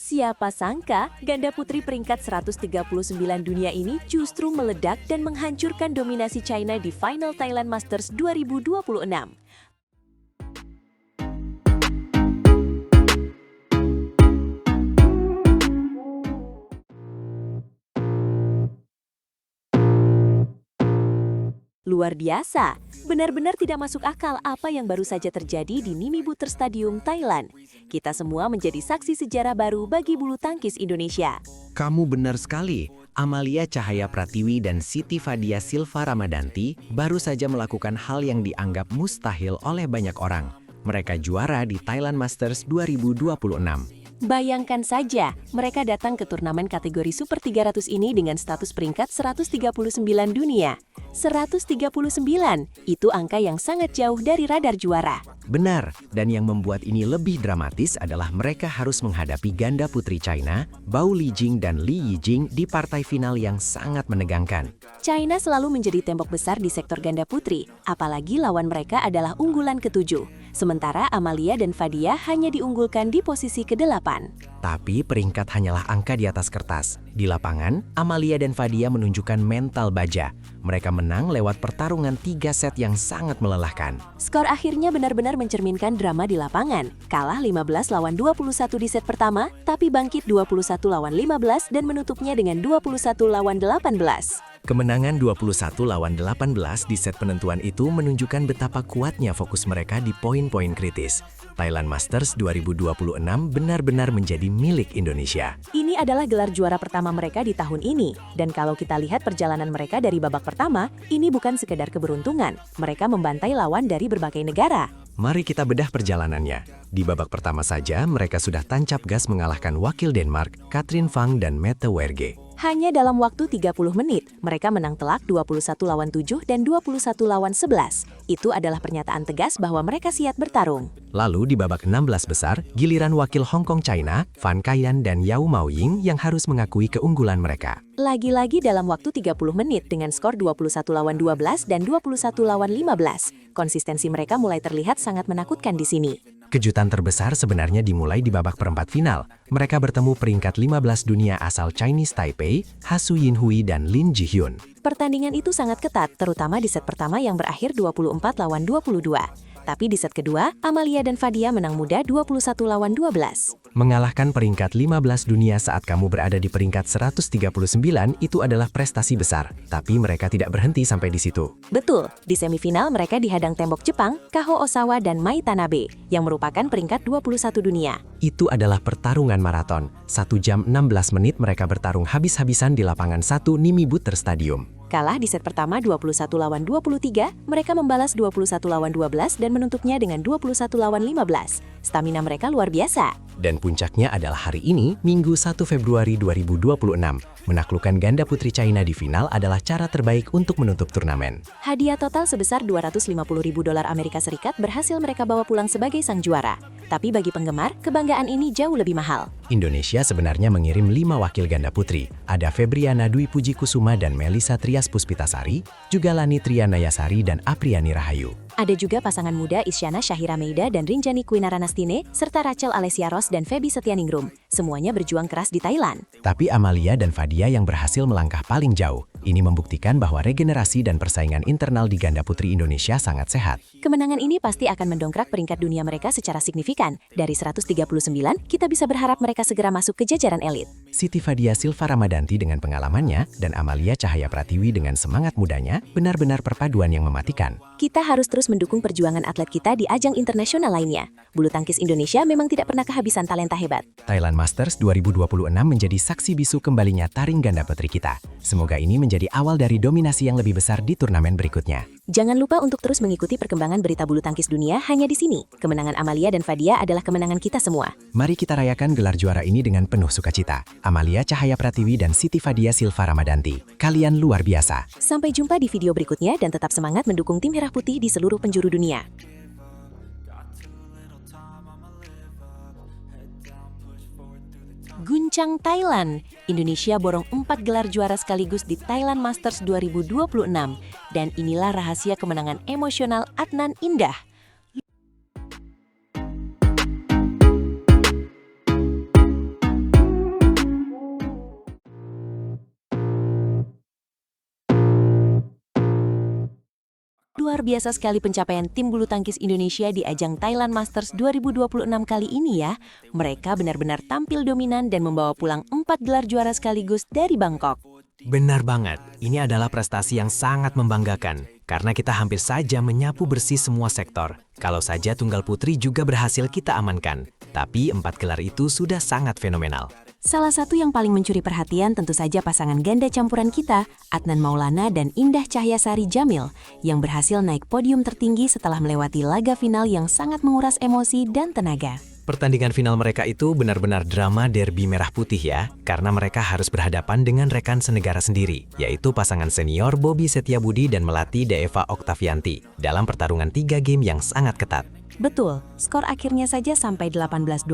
Siapa sangka, ganda putri peringkat 139 dunia ini justru meledak dan menghancurkan dominasi China di final Thailand Masters 2026. Luar biasa, benar-benar tidak masuk akal apa yang baru saja terjadi di Mimibuter Stadium, Thailand. Kita semua menjadi saksi sejarah baru bagi bulu tangkis Indonesia. Kamu benar sekali, Amalia Cahaya Pratiwi dan Siti Fadia Silva Ramadanti baru saja melakukan hal yang dianggap mustahil oleh banyak orang. Mereka juara di Thailand Masters 2026. Bayangkan saja, mereka datang ke turnamen kategori Super 300 ini dengan status peringkat 139 dunia. 139, itu angka yang sangat jauh dari radar juara. Benar, dan yang membuat ini lebih dramatis adalah mereka harus menghadapi ganda putri China, Bao Lijing dan Li Yijing di partai final yang sangat menegangkan. China selalu menjadi tembok besar di sektor ganda putri, apalagi lawan mereka adalah unggulan ke-7. Sementara Amalia dan Fadia hanya diunggulkan di posisi ke-8. Tapi peringkat hanyalah angka di atas kertas. Di lapangan, Amalia dan Fadia menunjukkan mental baja. Mereka menang lewat pertarungan 3 set yang sangat melelahkan. Skor akhirnya benar-benar mencerminkan drama di lapangan. Kalah 15 lawan 21 di set pertama, tapi bangkit 21 lawan 15 dan menutupnya dengan 21 lawan 18. Kemenangan 21 lawan 18 di set penentuan itu menunjukkan betapa kuatnya fokus mereka di poin-poin kritis. Thailand Masters 2026 benar-benar menjadi milik Indonesia. Ini adalah gelar juara pertama mereka di tahun ini. Dan kalau kita lihat perjalanan mereka dari babak pertama, ini bukan sekedar keberuntungan. Mereka membantai lawan dari berbagai negara. Mari kita bedah perjalanannya. Di babak pertama saja, mereka sudah tancap gas mengalahkan wakil Denmark, Katrin Fang dan Mette Werge. Hanya dalam waktu 30 menit, mereka menang telak 21 lawan 7 dan 21 lawan 11. Itu adalah pernyataan tegas bahwa mereka siap bertarung. Lalu di babak 16 besar, giliran wakil Hong Kong China, Fan Kaiyan dan Yao Maoying yang harus mengakui keunggulan mereka. Lagi-lagi dalam waktu 30 menit dengan skor 21 lawan 12 dan 21 lawan 15. Konsistensi mereka mulai terlihat sangat menakutkan di sini. Kejutan terbesar sebenarnya dimulai di babak perempat final. Mereka bertemu peringkat 15 dunia asal Chinese Taipei, Ha Su Yinhui dan Lin Jihyun. Pertandingan itu sangat ketat, terutama di set pertama yang berakhir 24 lawan 22. Tapi di set kedua, Amalia dan Fadia menang mudah 21 lawan 12. Mengalahkan peringkat 15 dunia saat kamu berada di peringkat 139 itu adalah prestasi besar. Tapi mereka tidak berhenti sampai di situ. Betul, di semifinal mereka dihadang tembok Jepang, Kaho Osawa dan Mai Tanabe, yang merupakan peringkat 21 dunia. Itu adalah pertarungan maraton. 1 jam 16 menit mereka bertarung habis-habisan di lapangan 1 Mimibuter Stadium. Kalah di set pertama 21 lawan 23, mereka membalas 21 lawan 12 dan menutupnya dengan 21 lawan 15. Stamina mereka luar biasa. Dan puncaknya adalah hari ini, Minggu 1 Februari 2026. Menaklukkan ganda putri China di final adalah cara terbaik untuk menutup turnamen. Hadiah total sebesar $250.000 Amerika Serikat berhasil mereka bawa pulang sebagai sang juara. Tapi bagi penggemar, kebanggaan ini jauh lebih mahal. Indonesia sebenarnya mengirim 5 wakil ganda putri. Ada Febriana Dwi Puji Kusuma dan Melisa Trias Puspitasari, juga Lani Trianayasari dan Apriani Rahayu. Ada juga pasangan muda Isyana Syahira Meida dan Rinjani Kwinaranastine, serta Rachel Alessia Ross dan Feby Setianingrum. Semuanya berjuang keras di Thailand. Tapi Amalia dan Fadia yang berhasil melangkah paling jauh. Ini membuktikan bahwa regenerasi dan persaingan internal di ganda putri Indonesia sangat sehat. Kemenangan ini pasti akan mendongkrak peringkat dunia mereka secara signifikan. Dari 139, kita bisa berharap mereka segera masuk ke jajaran elit. Siti Fadia Silva Ramadanti dengan pengalamannya dan Amalia Cahaya Pratiwi dengan semangat mudanya benar-benar perpaduan yang mematikan. Kita harus terus mendukung perjuangan atlet kita di ajang internasional lainnya. Bulu tangkis Indonesia memang tidak pernah kehabisan talenta hebat. Thailand Masters 2026 menjadi saksi bisu kembalinya taring ganda putri kita. Semoga ini menjadi awal dari dominasi yang lebih besar di turnamen berikutnya. Jangan lupa untuk terus mengikuti perkembangan berita bulu tangkis dunia hanya di sini. Kemenangan Amalia dan Fadia adalah kemenangan kita semua. Mari kita rayakan gelar juara ini dengan penuh sukacita. Amalia Cahaya Pratiwi dan Siti Fadia Silva Ramadanti. Kalian luar biasa. Sampai jumpa di video berikutnya dan tetap semangat mendukung tim Merah Putih di seluruh penjuru dunia. Guncang Thailand, Indonesia borong 4 gelar juara sekaligus di Thailand Masters 2026. Dan inilah rahasia kemenangan emosional Adnan Indah. biasa sekali pencapaian tim bulu tangkis Indonesia di ajang Thailand Masters 2026 kali ini ya. Mereka benar-benar tampil dominan dan membawa pulang 4 gelar juara sekaligus dari Bangkok. Benar banget, ini adalah prestasi yang sangat membanggakan. Karena kita hampir saja menyapu bersih semua sektor. Kalau saja tunggal putri juga berhasil kita amankan. Tapi 4 gelar itu sudah sangat fenomenal. Salah satu yang paling mencuri perhatian tentu saja pasangan ganda campuran kita, Adnan Maulana dan Indah Cahyasari Jamil, yang berhasil naik podium tertinggi setelah melewati laga final yang sangat menguras emosi dan tenaga. Pertandingan final mereka itu benar-benar drama derby merah putih ya, karena mereka harus berhadapan dengan rekan senegara sendiri, yaitu pasangan senior Bobby Setiabudi dan Melati Daeva Oktavianti, dalam pertarungan 3 game yang sangat ketat. Betul, skor akhirnya saja sampai 18-21,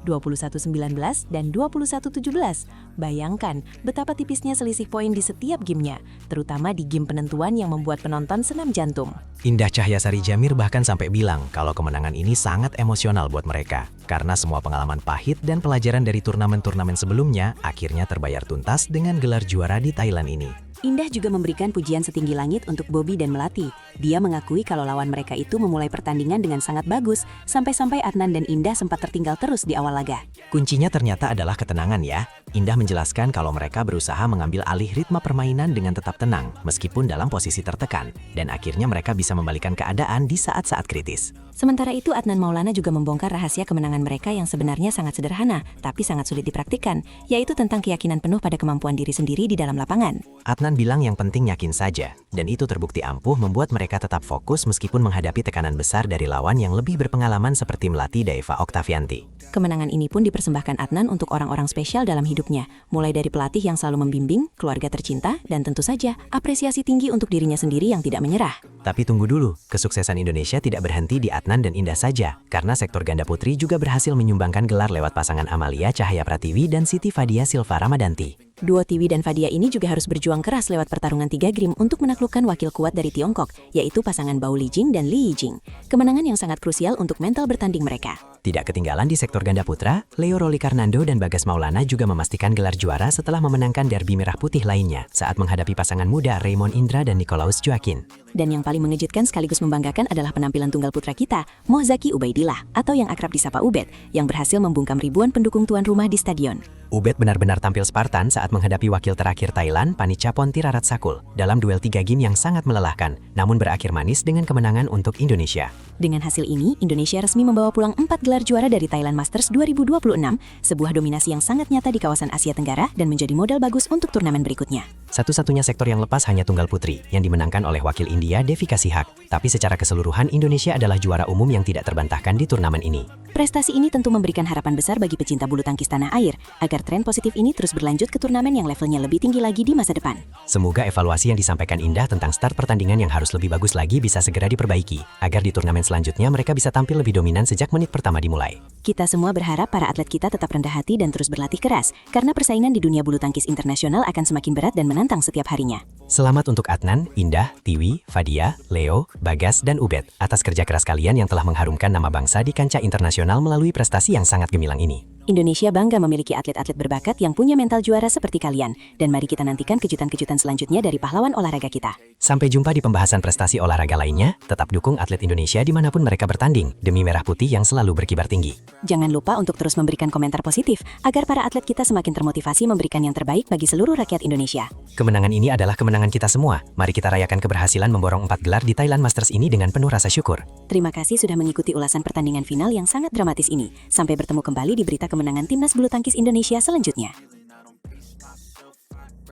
21-19, dan 21-17. Bayangkan betapa tipisnya selisih poin di setiap gamenya, terutama di game penentuan yang membuat penonton senam jantung. Indah Cahyasari Jamil bahkan sampai bilang kalau kemenangan ini sangat emosional buat mereka, karena semua pengalaman pahit dan pelajaran dari turnamen-turnamen sebelumnya akhirnya terbayar tuntas dengan gelar juara di Thailand ini. Indah juga memberikan pujian setinggi langit untuk Bobby dan Melati. Dia mengakui kalau lawan mereka itu memulai pertandingan dengan sangat bagus, sampai-sampai Adnan dan Indah sempat tertinggal terus di awal laga. Kuncinya ternyata adalah ketenangan ya. Indah menjelaskan kalau mereka berusaha mengambil alih ritme permainan dengan tetap tenang, meskipun dalam posisi tertekan. Dan akhirnya mereka bisa membalikan keadaan di saat-saat kritis. Sementara itu Adnan Maulana juga membongkar rahasia kemenangan mereka yang sebenarnya sangat sederhana, tapi sangat sulit dipraktikkan, yaitu tentang keyakinan penuh pada kemampuan diri sendiri di dalam lapangan. Adnan bilang yang penting yakin saja, dan itu terbukti ampuh membuat mereka tetap fokus meskipun menghadapi tekanan besar dari lawan yang lebih berpengalaman seperti Melati Daeva Oktavianti. Kemenangan ini pun dipersembahkan Adnan untuk orang-orang spesial dalam hidupnya, mulai dari pelatih yang selalu membimbing, keluarga tercinta, dan tentu saja apresiasi tinggi untuk dirinya sendiri yang tidak menyerah. Tapi tunggu dulu, kesuksesan Indonesia tidak berhenti di Adnan dan Indah saja, karena sektor ganda putri juga berhasil menyumbangkan gelar lewat pasangan Amalia Cahaya Pratiwi dan Siti Fadia Silva Ramadanti. Duo Tiwi dan Fadia ini juga harus berjuang keras lewat pertarungan 3 game untuk menaklukkan wakil kuat dari Tiongkok, yaitu pasangan Bao Lijing dan Li Yijing. Kemenangan yang sangat krusial untuk mental bertanding mereka. Tidak ketinggalan di sektor ganda putra, Leo Roli Karnando dan Bagas Maulana juga memastikan gelar juara setelah memenangkan derby merah putih lainnya saat menghadapi pasangan muda Raymond Indra dan Nicolaus Joaquin. Dan yang paling mengejutkan sekaligus membanggakan adalah penampilan tunggal putra kita, Mohzaki Ubaidillah, atau yang akrab disapa Ubed, yang berhasil membungkam ribuan pendukung tuan rumah di stadion. Ubed benar-benar tampil Spartan saat menghadapi wakil terakhir Thailand, Panicapon Tiraratsakul, dalam duel 3 game yang sangat melelahkan, namun berakhir manis dengan kemenangan untuk Indonesia. Dengan hasil ini, Indonesia resmi membawa pulang 4 gelar juara dari Thailand Masters 2026, sebuah dominasi yang sangat nyata di kawasan Asia Tenggara dan menjadi modal bagus untuk turnamen berikutnya. Satu-satunya sektor yang lepas hanya tunggal putri, yang dimenangkan oleh wakil India Devika Sihak. Tapi secara keseluruhan, Indonesia adalah juara umum yang tidak terbantahkan di turnamen ini. Prestasi ini tentu memberikan harapan besar bagi pecinta bulu tangkis tanah air, agar tren positif ini terus berlanjut ke turnamen yang levelnya lebih tinggi lagi di masa depan. Semoga evaluasi yang disampaikan Indah tentang start pertandingan yang harus lebih bagus lagi bisa segera diperbaiki, agar di turnamen selanjutnya mereka bisa tampil lebih dominan sejak menit pertama dimulai. Kita semua berharap para atlet kita tetap rendah hati dan terus berlatih keras, karena persaingan di dunia bulu tangkis internasional akan semakin berat dan menantang setiap harinya. Selamat untuk Adnan, Indah, Tiwi, Fadia, Leo, Bagas, dan Ubed atas kerja keras kalian yang telah mengharumkan nama bangsa di kancah internasional melalui prestasi yang sangat gemilang ini. Indonesia bangga memiliki atlet-atlet berbakat yang punya mental juara seperti kalian, dan mari kita nantikan kejutan-kejutan selanjutnya dari pahlawan olahraga kita. Sampai jumpa di pembahasan prestasi olahraga lainnya, tetap dukung atlet Indonesia dimanapun mereka bertanding, demi merah putih yang selalu berkibar tinggi. Jangan lupa untuk terus memberikan komentar positif, agar para atlet kita semakin termotivasi memberikan yang terbaik bagi seluruh rakyat Indonesia. Kemenangan ini adalah kemenangan kita semua. Mari kita rayakan keberhasilan memborong 4 gelar di Thailand Masters ini dengan penuh rasa syukur. Terima kasih sudah mengikuti ulasan pertandingan final yang sangat dramatis ini. Sampai bertemu kembali di berita kemenangan Timnas Bulu Tangkis Indonesia selanjutnya.